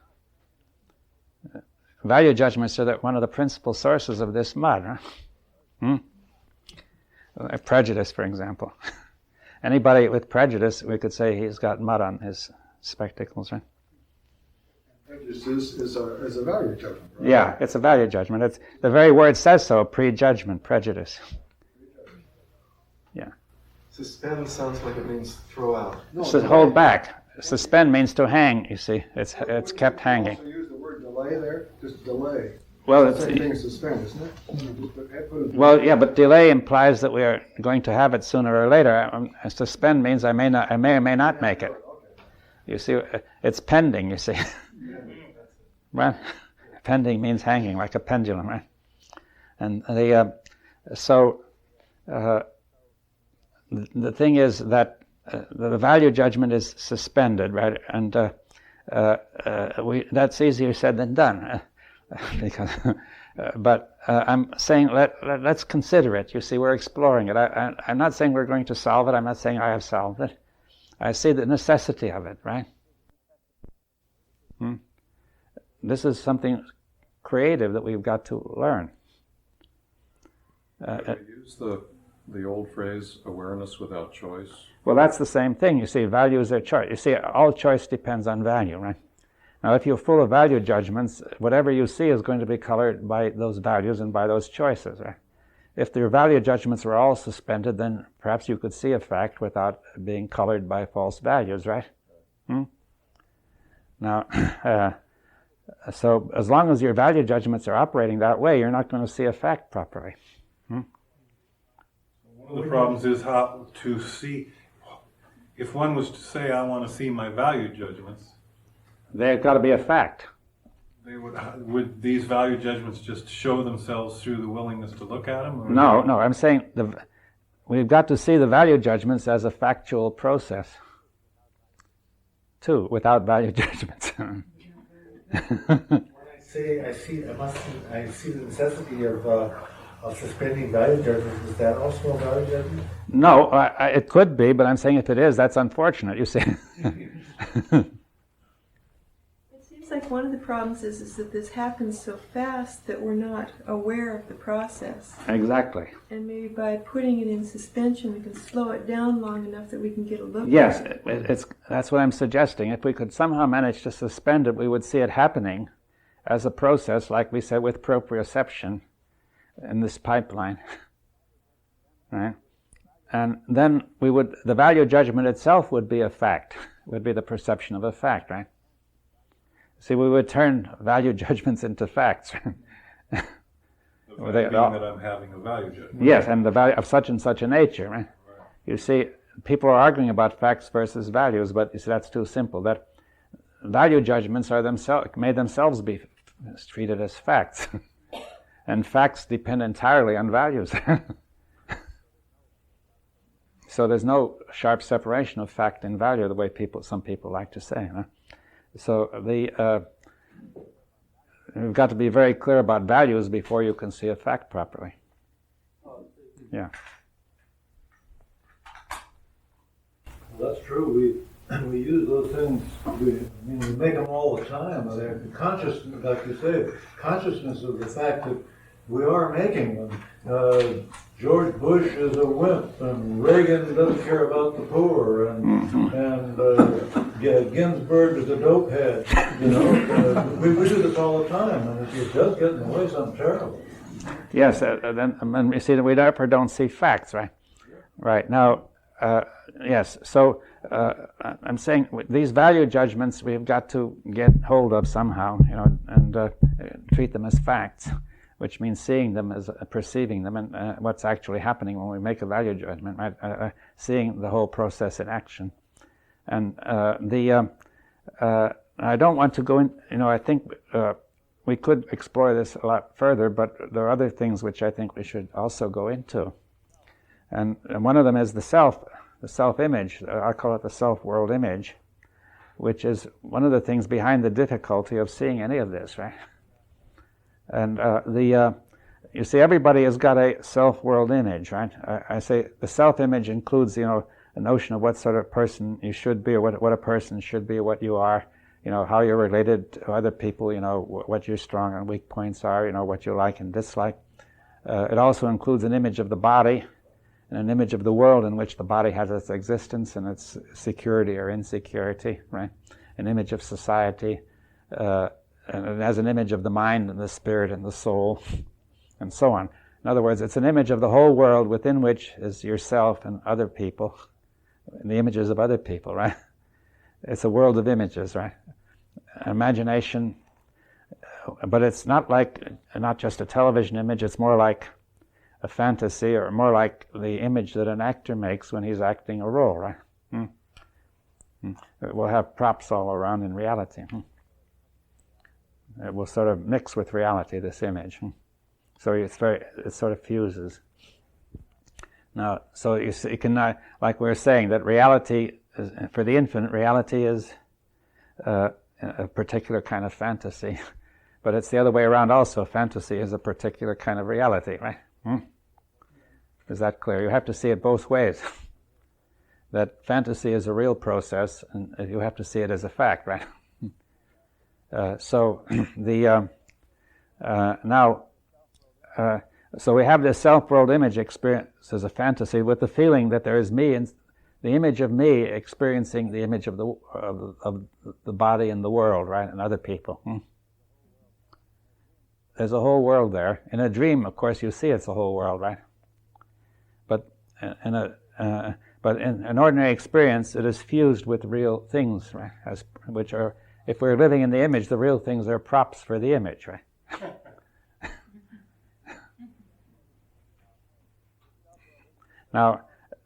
Value judgments are one of the principal sources of this mud, right? Prejudice, for example. Anybody with prejudice, we could say he's got mud on his spectacles, right? Prejudice is a value judgment, right? Yeah, it's a value judgment. It's the very word says so, prejudgment, prejudice. Yeah. Suspend sounds like it means throw out. So hold back. Suspend means to hang, you see. It's kept hanging. Also use the word delay there, just delay. Well, it's the same thing as suspend, isn't it? Well, yeah, but delay implies that we are going to have it sooner or later. Suspend means I may or may not make it. You see, it's pending, you see. Right? Pending means hanging, like a pendulum, right? And the thing is that the value judgment is suspended, right? And that's easier said than done, because. But I'm saying let's consider it. You see, we're exploring it. I'm not saying we're going to solve it. I'm not saying I have solved it. I see the necessity of it, right? This is something creative that we've got to learn. Can we use the old phrase, awareness without choice? Well, that's the same thing. You see, values are choice. You see, all choice depends on value, right? Now, if you're full of value judgments, whatever you see is going to be colored by those values and by those choices, right? If your value judgments were all suspended, then perhaps you could see a fact without being colored by false values, right? Now, so as long as your value judgments are operating that way, you're not going to see a fact properly. One of the problems is how to see. If one was to say, I want to see my value judgments, they've got to be a fact. Would these value judgments just show themselves through the willingness to look at them? Or No, I'm saying we've got to see the value judgments as a factual process, too, without value judgments. When I say I see the necessity of suspending value judgments, is that also a value judgment? No, it could be, but I'm saying if it is, that's unfortunate. You see. It's like one of the problems is that this happens so fast that we're not aware of the process. Exactly. And maybe by putting it in suspension, we can slow it down long enough that we can get a look Yes, at it. That's what I'm suggesting. If we could somehow manage to suspend it, we would see it happening as a process, like we said, with proprioception in this pipeline. Right? And then the value judgment itself would be a fact, would be the perception of a fact, right? See, we would turn value judgments into facts. The fact being that I'm having a value judgment. Yes, and the value of such and such a nature. Right? You see, people are arguing about facts versus values, but you see, that's too simple. That value judgments are may themselves be treated as facts, and facts depend entirely on values. So there's no sharp separation of fact and value, the way some people like to say. Huh? So you've got to be very clear about values before you can see a fact properly. Yeah. That's true. We use those things. We make them all the time. They're consciousness, like you say, consciousness of the fact that we are making them. George Bush is a wimp, and Reagan doesn't care about the poor, and Ginsburg is a dope head. You know, we do this all the time, and it does get in the way something terrible. Yes, and you see that we therefore don't see facts, right? Right now, yes. So I'm saying these value judgments we've got to get hold of somehow, you know, and treat them as facts, which means seeing them as perceiving them and what's actually happening when we make a value judgment, right? Seeing the whole process in action. And I don't want to go in, you know, I think we could explore this a lot further, but there are other things which I think we should also go into. And one of them is the self-image. I call it the self-world image, which is one of the things behind the difficulty of seeing any of this, right? And you see, everybody has got a self-world image, right? I say the self-image includes, you know, a notion of what sort of person you should be, or what a person should be, what you are, you know, how you're related to other people, you know, what your strong and weak points are, you know, what you like and dislike. It also includes an image of the body and an image of the world in which the body has its existence and its security or insecurity, right? An image of society, and it has an image of the mind and the spirit and the soul, and so on. In other words, it's an image of the whole world within which is yourself and other people, and the images of other people, right? It's a world of images, right? Imagination, but it's not just a television image, it's more like a fantasy, or more like the image that an actor makes when he's acting a role, right? It will have props all around in reality. It will sort of mix with reality, this image. So it sort of fuses. Now, so you can, like we were saying, that reality, for the infant, reality is a particular kind of fantasy. But it's the other way around also. Fantasy is a particular kind of reality, right? Is that clear? You have to see it both ways. That fantasy is a real process, and you have to see it as a fact, right? So we have this self-world image experience as a fantasy, with the feeling that there is me, and the image of me experiencing the image of the body and the world, right, and other people. There's a whole world there. In a dream, of course, you see it's a whole world, right? But in an ordinary experience, it is fused with real things, right? Which are, if we're living in the image, the real things are props for the image, right? Now,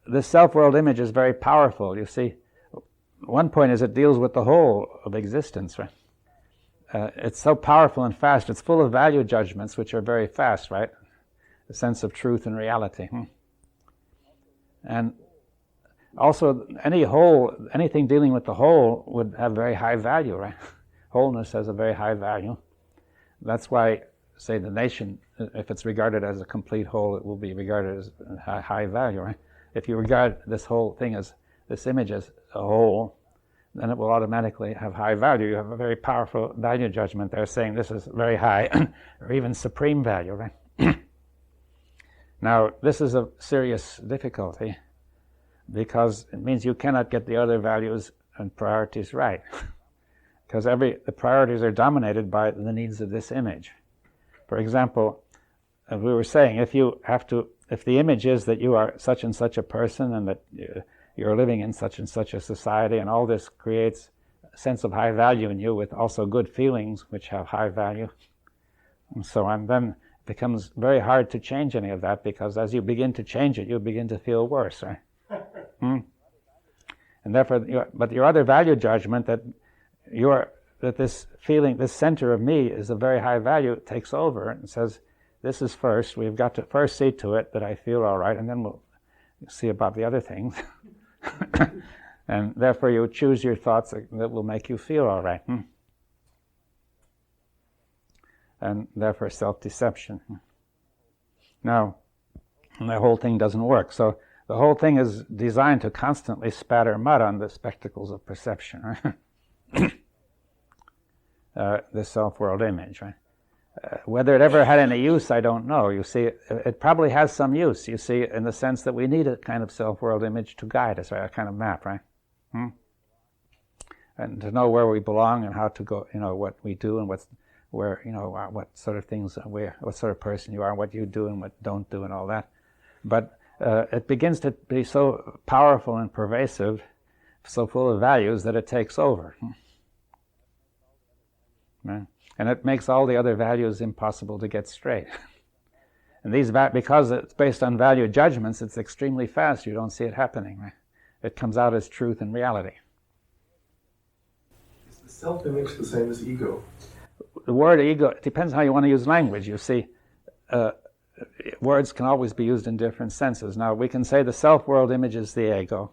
this self-world image is very powerful. You see, one point is it deals with the whole of existence, right? It's so powerful and fast. It's full of value judgments, which are very fast, right? The sense of truth and reality. And also, anything dealing with the whole would have very high value, right? Wholeness has a very high value. That's why, say, the nation, if it's regarded as a complete whole, it will be regarded as a high value, right? If you regard this whole thing as, this image as a whole, then it will automatically have high value. You have a very powerful value judgment there saying this is very high, or even supreme value, right? Now, this is a serious difficulty because it means you cannot get the other values and priorities right. Because the priorities are dominated by the needs of this image. For example, as we were saying, if the image is that you are such and such a person and that you're living in such and such a society, and all this creates a sense of high value in you with also good feelings which have high value, and so on, then it becomes very hard to change any of that, because as you begin to change it, you begin to feel worse, right? And therefore, but your other value judgment that this feeling, this center of me is a very high value, takes over and says, this is first, we've got to first see to it that I feel all right, and then we'll see about the other things. And therefore you choose your thoughts that will make you feel all right. And therefore self-deception. Now, the whole thing doesn't work. So the whole thing is designed to constantly spatter mud on the spectacles of perception, right? The self-world image, right? Whether it ever had any use, I don't know. You see, it probably has some use, you see, in the sense that we need a kind of self-world image to guide us, right? A kind of map, right? And to know where we belong and how to go, what we do and what sort of things, what sort of person you are, and what you do and what don't do and all that. But it begins to be so powerful and pervasive, so full of values, that it takes over. Right? And it makes all the other values impossible to get straight. And because it's based on value judgments, it's extremely fast. You don't see it happening. Right? It comes out as truth and reality. Is the self-image the same as ego? The word ego, it depends how you want to use language. You see, words can always be used in different senses. Now, we can say the self-world image is the ego.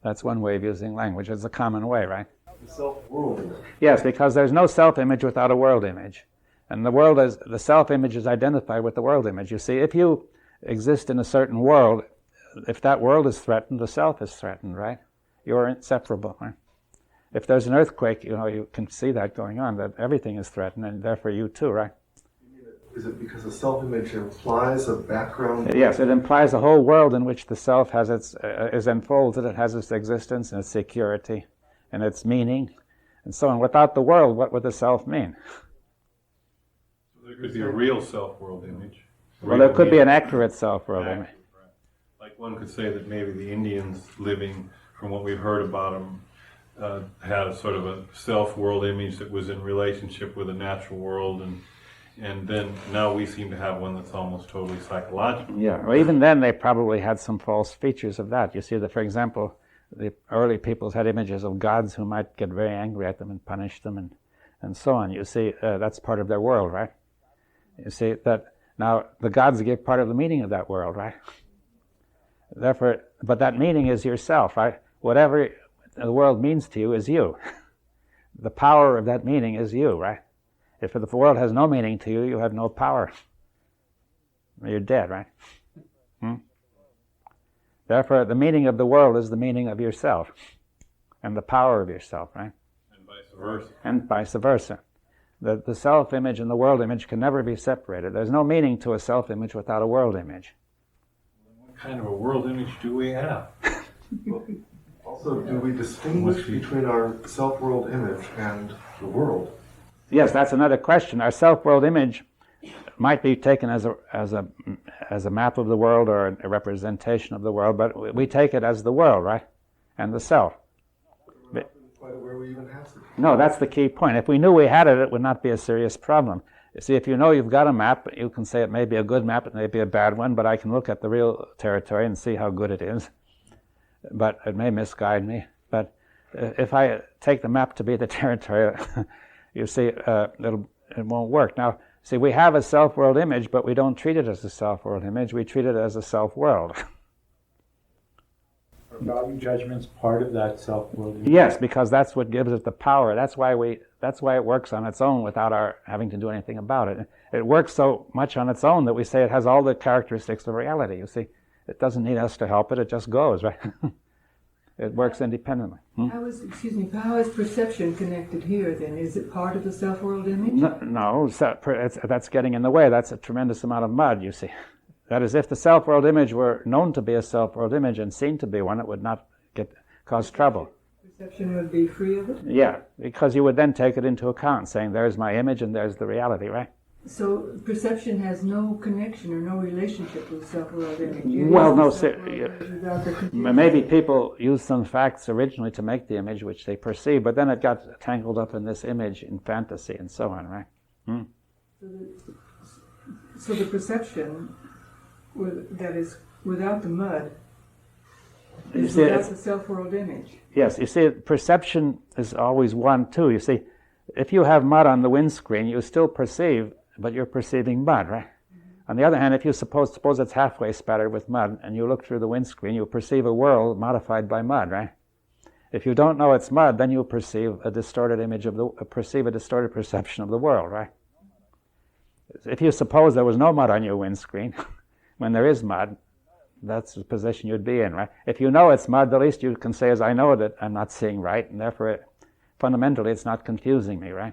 That's one way of using language. It's a common way, right? The self-world image. Yes, because there's no self-image without a world image. And the self-image is identified with the world image. You see, if you exist in a certain world, if that world is threatened, the self is threatened, right? You're inseparable, right? If there's an earthquake, you can see that going on, that everything is threatened, and therefore you too, right? Is it because the self-image implies a background? Yes, it implies a whole world in which the self has is enfolded, it has its existence and its security and its meaning, and so on. Without the world, what would the self mean? There could be a real self-world image. Well, there could be an accurate self-world image. Like one could say that maybe the Indians living, from what we've heard about them, had a sort of a self-world image that was in relationship with the natural world, and then now we seem to have one that's almost totally psychological. Yeah, well, even then they probably had some false features of that. You see that, for example, the early peoples had images of gods who might get very angry at them and punish them and so on. You see, that's part of their world, right? You see that now the gods give part of the meaning of that world, right? Therefore, but that meaning is yourself, right? Whatever the world means to you is you. The power of that meaning is you, right? If the world has no meaning to you, you have no power. You're dead, right? Therefore, the meaning of the world is the meaning of yourself and the power of yourself, right? And vice versa. And vice versa. The self-image and the world image can never be separated. There's no meaning to a self-image without a world image. What kind of a world image do we have? Also, do we distinguish between our self-world image and the world? Yes, that's another question. Our self-world image might be taken as a map of the world or a representation of the world, but we take it as the world, right? And the self. Quite aware we even have to. No, that's the key point. If we knew we had it, it would not be a serious problem. You see, if you know you've got a map, you can say it may be a good map, it may be a bad one, but I can look at the real territory and see how good it is. But it may misguide me. But if I take the map to be the territory, you see, it won't work. Now, see, we have a self-world image, but we don't treat it as a self-world image. We treat it as a self-world. Are value judgments part of that self-world image? Yes, because that's what gives it the power. That's why it works on its own without our having to do anything about it. It works so much on its own that we say it has all the characteristics of reality. You see, it doesn't need us to help it. It just goes, right? It works independently. How is perception connected here then? Is it part of the self-world image? No, that's getting in the way. That's a tremendous amount of mud, you see. That is, if the self-world image were known to be a self-world image and seen to be one, it would not cause trouble. Perception would be free of it? Yeah, because you would then take it into account, saying there's my image and there's the reality, right? So perception has no connection or no relationship with the self-world image? Well, no. Maybe people used some facts originally to make the image which they perceive, but then it got tangled up in this image in fantasy and so on, right? So the perception that is without the mud is without the self-world image? Yes, you see, perception is always one, too. You see, if you have mud on the windscreen, you still perceive, but you're perceiving mud, right? Mm-hmm. On the other hand, if you suppose it's halfway spattered with mud, and you look through the windscreen, you perceive a world modified by mud, right? If you don't know it's mud, then you perceive a distorted perception of the world, right? If you suppose there was no mud on your windscreen, when there is mud, that's the position you'd be in, right? If you know it's mud, the least you can say is, I know that I'm not seeing right, and therefore, fundamentally, it's not confusing me, right?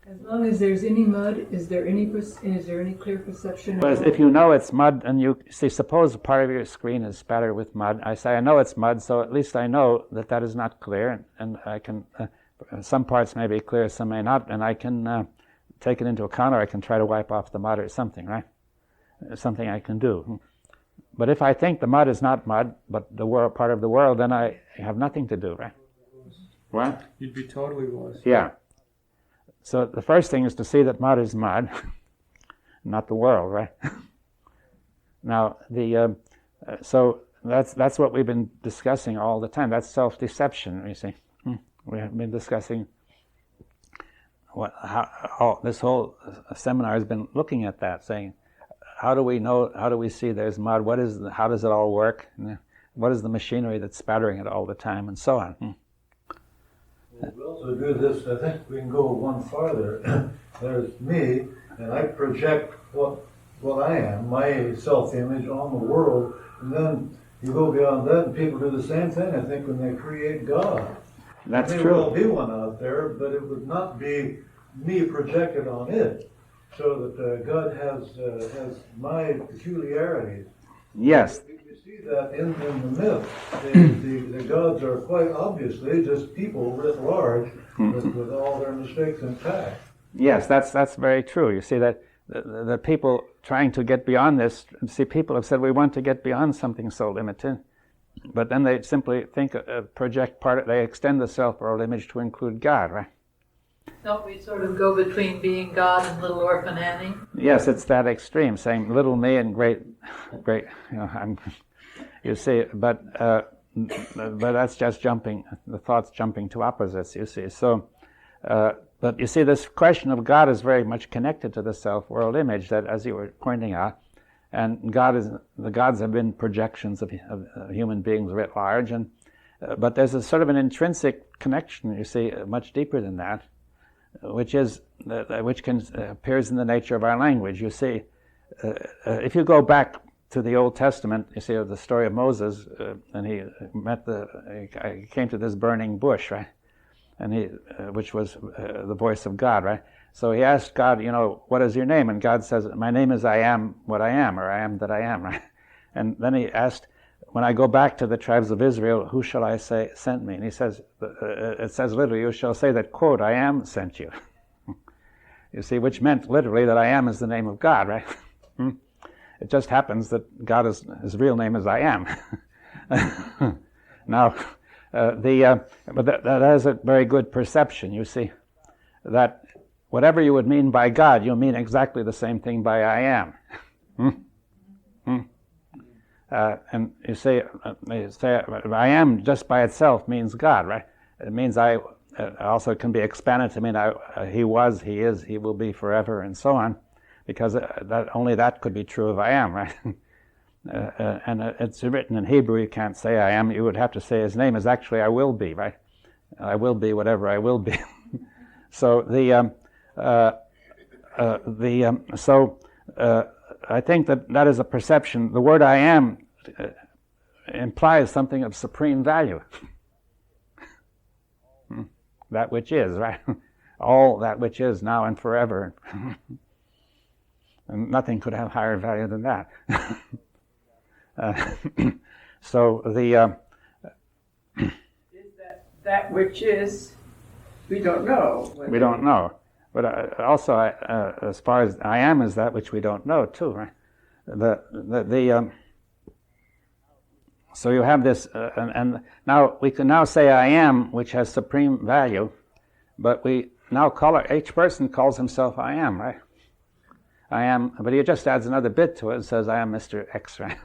As long as there's any mud, is there any clear perception? Well, if you know it's mud, and you see, suppose part of your screen is spattered with mud, I say, I know it's mud, so at least I know that is not clear, and I can, some parts may be clear, some may not, and I can take it into account, or I can try to wipe off the mud or something, right? Something I can do. But if I think the mud is not mud, but the world, part of the world, then I have nothing to do, right? What? You'd be totally lost. Yeah. So the first thing is to see that mud is mud, not the world, right? Now, so that's what we've been discussing all the time. That's self-deception, you see. We have been discussing this whole seminar has been looking at that, saying, how do we know, how do we see there's mud, how does it all work, what is the machinery that's spattering it all the time, and so on. We also do this, I think we can go one farther. There's me, and I project what I am, my self-image on the world, and then you go beyond that, and people do the same thing, I think, when they create God. That's true. There will be one out there, but it would not be me projected on it. So that God has my peculiarities. Yes. You see that in the myth. The gods are quite obviously just people writ large, with all their mistakes intact. Yes, that's very true. You see that the people trying to get beyond this. See, people have said we want to get beyond something so limited, but then they simply think they extend the self-world image to include God, right? Don't we sort of go between being God and little orphan Annie? Yes, it's that extreme, saying little me and great, you see, but that's just the thoughts jumping to opposites, you see. So, but you see, this question of God is very much connected to the self-world image that, as you were pointing out, and the gods have been projections of human beings writ large, but there's a sort of an intrinsic connection, you see, much deeper than that, which appears in the nature of our language. You see, if you go back to the Old Testament, you see the story of Moses, and he came to this burning bush, right? And which was the voice of God, right? So he asked God, what is your name? And God says, my name is I am what I am, or I am that I am, right? And then he asked, when I go back to the tribes of Israel, who shall I say sent me? And he says, it says literally, you shall say that, quote, I am sent you. You see, which meant literally that I am is the name of God, right? It just happens that his real name is I am. Now, but that is a very good perception, you see, that whatever you would mean by God, you mean exactly the same thing by I am. And you say I am just by itself means God, right? It means I also can be expanded to mean he was, he is, he will be forever, and so on, because only that could be true of I am, right? And it's written in Hebrew. You can't say I am. You would have to say his name is actually I will be, right? I will be whatever I will be. So I think that is a perception. The word I am implies something of supreme value. That which is, right? All that which is now and forever. And nothing could have higher value than that. So the is that which is, we don't know. We don't know. But also, as far as I am is that which we don't know too, right? So you have this, and now we can now say I am, which has supreme value, but we now each person calls himself I am, right? I am, but he just adds another bit to it and says I am Mr. X, right?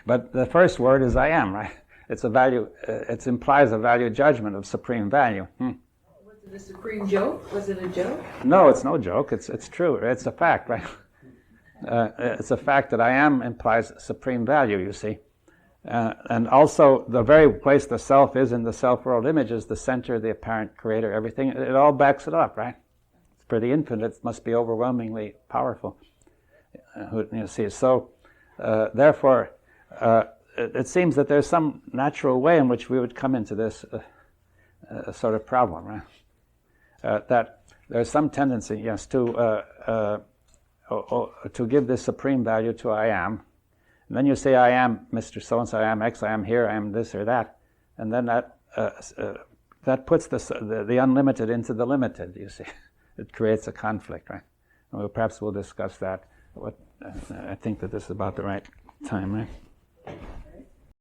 But the first word is I am, right? It's a value. It implies a value judgment of supreme value. Was it a supreme joke? Was it a joke? No, it's no joke. It's true. It's a fact, right? It's a fact that I am implies supreme value, you see. And also, the very place the self is in the self-world image is the center, the apparent creator, everything. It all backs it up, right? It's for the infinite. It must be overwhelmingly powerful. You see, so therefore, it seems that there's some natural way in which we would come into this sort of problem, right? That there's some tendency, yes, to give this supreme value to I am. And then you say I am Mr. So-and-so, I am X, I am here, I am this or that. And then that puts the unlimited into the limited, you see. It creates a conflict, right? And perhaps we'll discuss that. I think that this is about the right time, right?